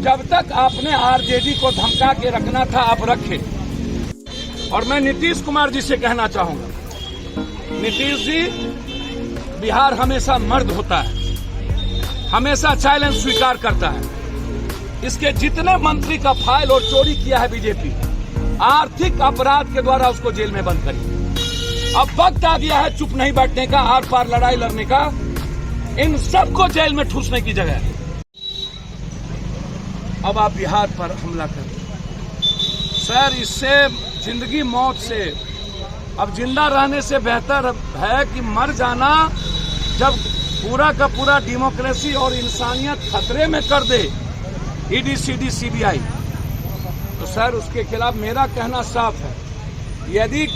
जब तक आपने आरजेडी को धमका के रखना था आप रखे। और मैं नीतीश कुमार जी से कहना चाहूंगा, नीतीश जी, बिहार हमेशा मर्द होता है, हमेशा चैलेंज स्वीकार करता है। इसके जितने मंत्री का फाइल और चोरी किया है बीजेपी, आर्थिक अपराध के द्वारा उसको जेल में बंद करिए। अब वक्त आ गया है चुप नहीं बैठने का, आर पार लड़ाई लड़ने का। इन सबको जेल में ठूसने की जगह है। अब आप बिहार पर हमला करें सर, इससे जिंदगी मौत से, अब जिंदा रहने से बेहतर है कि मर जाना। जब पूरा का पूरा डेमोक्रेसी और इंसानियत खतरे में कर दे ईडी, सीडी, सीबीआई, तो सर उसके खिलाफ मेरा कहना साफ है। यदि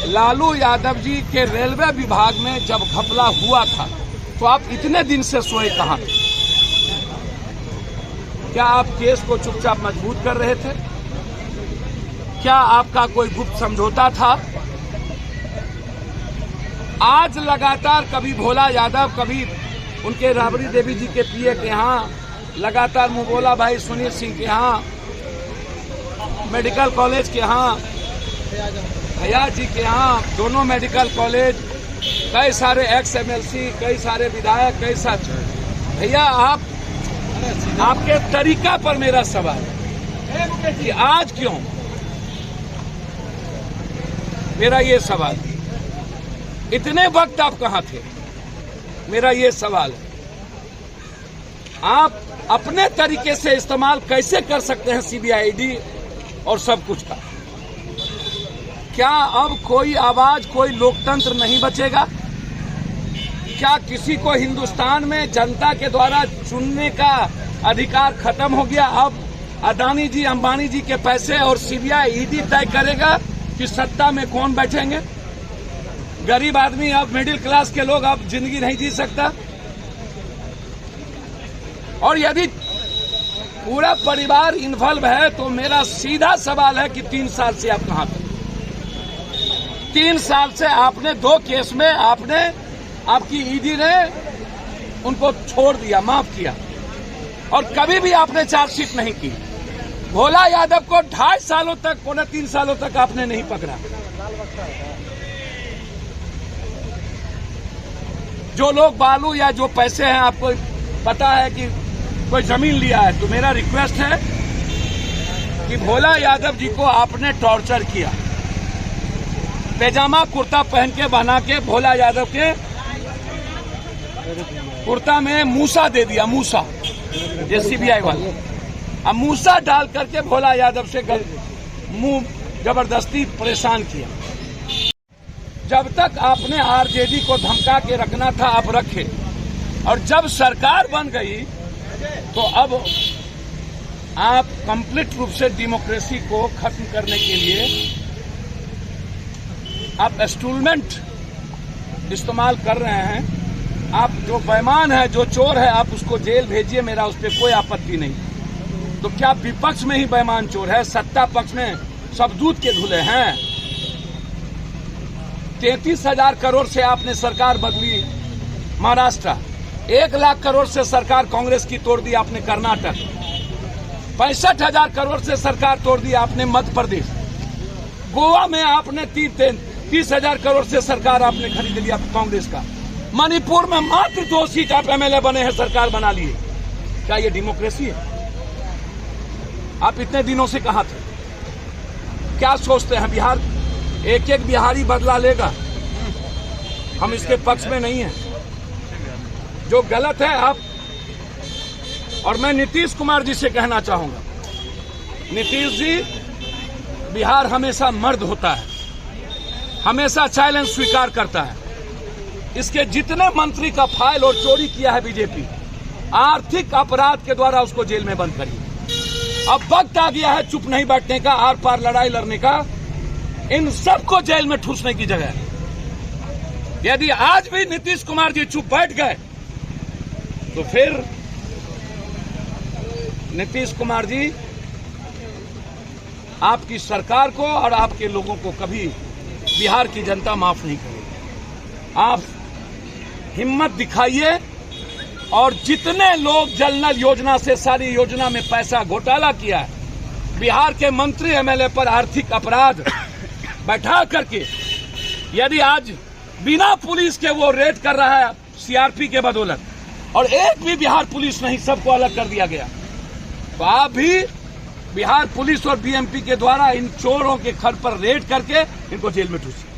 लालू यादव जी के रेलवे विभाग में जब घपला हुआ था तो आप इतने दिन से सोए कहां थे? क्या आप केस को चुपचाप मजबूत कर रहे थे? क्या आपका कोई गुप्त समझौता था? आज लगातार कभी भोला यादव, कभी उनके राबड़ी देवी जी के पीए के यहाँ, लगातार मुबोला भाई सुनील सिंह के यहाँ, मेडिकल कॉलेज के यहाँ, भैया जी के यहाँ, दोनों मेडिकल कॉलेज, कई सारे एक्स एमएलसी, कई सारे विधायक, कई सारे भैया, आपके तरीका पर मेरा सवाल है कि आज क्यों, मेरा ये सवाल, इतने वक्त आप कहां थे? मेरा ये सवाल है। आप अपने तरीके से इस्तेमाल कैसे कर सकते हैं सीबीआई, ईडी और सब कुछ का? क्या अब कोई आवाज, कोई लोकतंत्र नहीं बचेगा? क्या किसी को हिंदुस्तान में जनता के द्वारा चुनने का अधिकार खत्म हो गया? अब अदानी जी, अंबानी जी के पैसे और सीबीआई, ईडी तय करेगा कि सत्ता में कौन बैठेंगे? गरीब आदमी, अब मिडिल क्लास के लोग अब जिंदगी नहीं जी सकता। और यदि पूरा परिवार इन्वॉल्व है तो मेरा सीधा सवाल है कि 3 साल से आप कहां थे? 3 साल से आपने 2 केस में आपकी ईडी ने उनको छोड़ दिया, माफ किया, और कभी भी आपने चार्जशीट नहीं की। भोला यादव को 2.5 सालों तक, 3 सालों तक आपने नहीं पकड़ा। जो लोग बालू या जो पैसे हैं, आपको पता है कि कोई जमीन लिया है, तो मेरा रिक्वेस्ट है कि भोला यादव जी को आपने टॉर्चर किया, पैजामा कुर्ता पहन के बना के भोला यादव के कुर्ता में मूसा दे दिया, मूसा, ये सीबीआई वाले, अब मूसा डाल करके भोला यादव से मुंह जबरदस्ती परेशान किया। जब तक आपने आरजेडी को धमका के रखना था आप रखे। और जब सरकार बन गई तो अब आप कंप्लीट रूप से डेमोक्रेसी को खत्म करने के लिए आप इंस्ट्रूमेंट इस्तेमाल कर रहे हैं। आप जो बेईमान है, जो चोर है, आप उसको जेल भेजिए, मेरा उस पर कोई आपत्ति नहीं। तो क्या विपक्ष में ही बेईमान चोर है? सत्ता पक्ष में सब दूध के धुले हैं। 33,000 करोड़ से आपने सरकार बदली महाराष्ट्र, 1 लाख करोड़ से सरकार कांग्रेस की तोड़ दी आपने कर्नाटक, 65,000 करोड़ से सरकार तोड़ दी आपने मध्य प्रदेश, गोवा में आपने 30,000 करोड़ से सरकार आपने खरीद लिया कांग्रेस का, मणिपुर में मात्र 2 सीट आप एमएलए बने हैं, सरकार बना लिए। क्या ये डेमोक्रेसी है? आप इतने दिनों से कहां थे? क्या सोचते हैं बिहार एक बिहारी बदला लेगा? हम इसके पक्ष में नहीं हैं। जो गलत है आप, और मैं नीतीश कुमार जी से कहना चाहूंगा, नीतीश जी, बिहार हमेशा मर्द होता है, हमेशा चैलेंज स्वीकार करता है। इसके जितने मंत्री का फाइल और चोरी किया है बीजेपी, आर्थिक अपराध के द्वारा उसको जेल में बंद करिए। अब वक्त आ गया है चुप नहीं बैठने का, आर पार लड़ाई लड़ने का। इन सबको जेल में ठूसने की जगह है। यदि आज भी नीतीश कुमार जी चुप बैठ गए तो फिर नीतीश कुमार जी आपकी सरकार को और आपके लोगों को कभी बिहार की जनता माफ नहीं करेगी। आप हिम्मत दिखाइए और जितने लोग जल नल योजना से सारी योजना में पैसा घोटाला किया है, बिहार के मंत्री एमएलए पर आर्थिक अपराध बैठा करके यदि आज बिना पुलिस के वो रेड कर रहा है सीआरपी के बदौलत, और एक भी बिहार पुलिस नहीं, सबको अलग कर दिया गया, तो आप भी बिहार पुलिस और बीएमपी के द्वारा इन चोरों के घर पर रेड करके इनको जेल में ठूसिए।